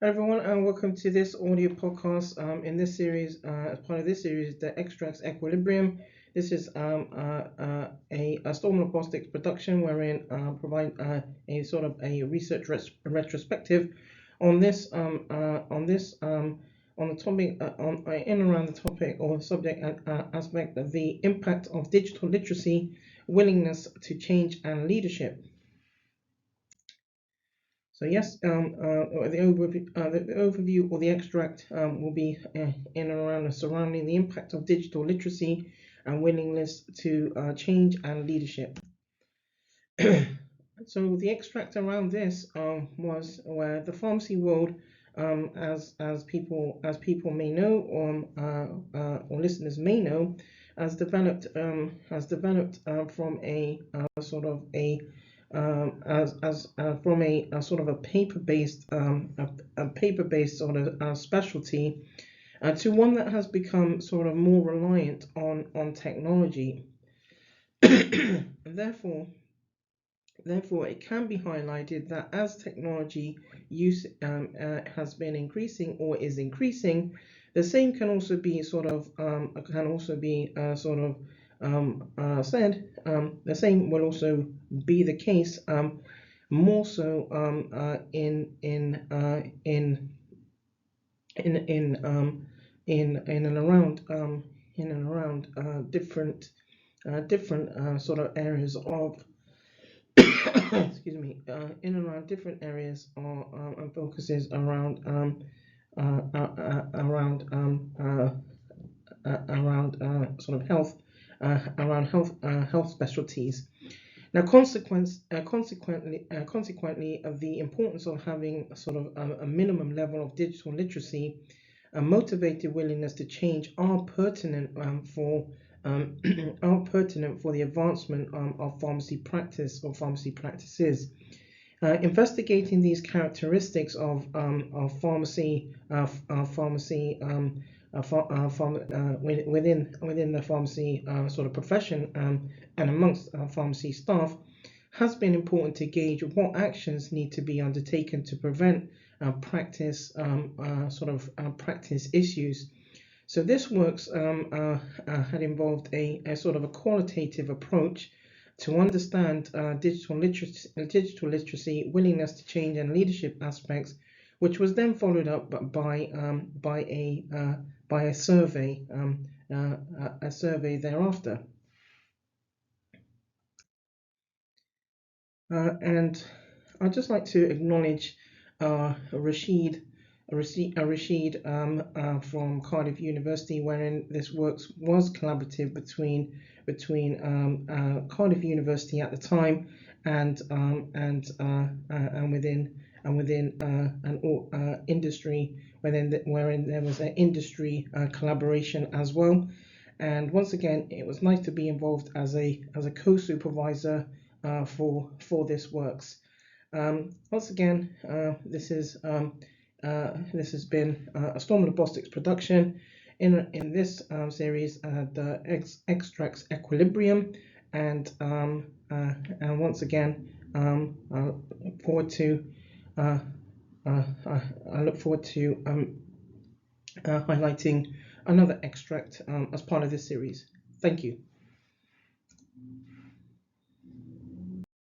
Hello everyone, and welcome to this audio podcast. In this series, as part of this series, the Extracts Equilibrium. This is a Storm Robotics production, wherein provide a sort of a research retrospective on this on the topic on in and around the topic or subject aspect of the impact of digital literacy, willingness to change, and leadership. So yes, the overview or the extract will be in and around surrounding the impact of digital literacy and willingness to change and leadership. So the extract around this was where the pharmacy world, as people may know or listeners may know, has developed from a sort of a as from a sort of a paper-based sort of specialty to one that has become sort of more reliant on technology. Therefore, it can be highlighted that as technology use has been increasing or is increasing, the same can also be sort of said. The same will also be the case, more so in and around different sort of areas of excuse me, in and around different areas or and focuses around sort of health, health specialties. Now, consequently, of the importance of having sort of a minimum level of digital literacy, a motivated willingness to change are pertinent for the advancement of pharmacy practice or pharmacy practices. Investigating these characteristics of pharmacy within the pharmacy sort of profession and amongst pharmacy staff has been important to gauge what actions need to be undertaken to prevent practice issues. So this works had involved a sort of a qualitative approach to understand digital literacy, willingness to change, and leadership aspects, which was then followed up by a survey thereafter. And I'd just like to acknowledge Rashid from Cardiff University, wherein this works was collaborative between Cardiff University at the time and within an industry wherein there was an industry collaboration as well. And once again, it was nice to be involved as a co-supervisor for this works. Once again, this has been a Storm Robotics production. In this series, the Extracts Equilibrium, and once again, I look forward to highlighting another extract as part of this series. Thank you.